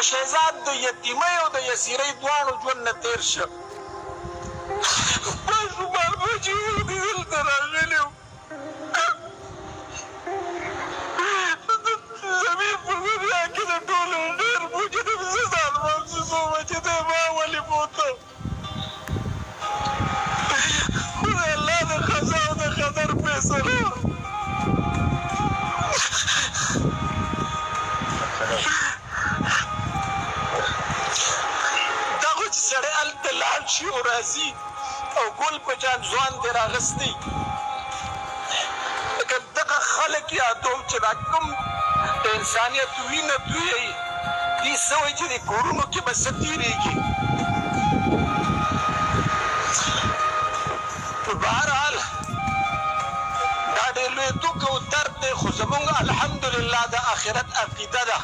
شهزاد د یتیمۍ او د یسیرۍ دواړو ژوند نه تېر شه. ماشومان بچي دې دلته راغلي وو. زمین په دنیا کې د ټولو ډېر موجود زه ځان محسوس وم چې دی ما ولې بوته. خو د الله د قضا او د قدر فیصله وه. دغه چې سړی هلته لاړ شي او راځي او ګل په جان ځوان دی راغستی، لکه دغه خلک یادوم چې دا کوم د انسانیت وینه تویوي، دې څه وایي چې د کورونو کې به څه تېرېږي. په بهرحال دا ډېر لوی دوک او درد دی، خو زمونږ الحمدلله د آخرت عقیده ده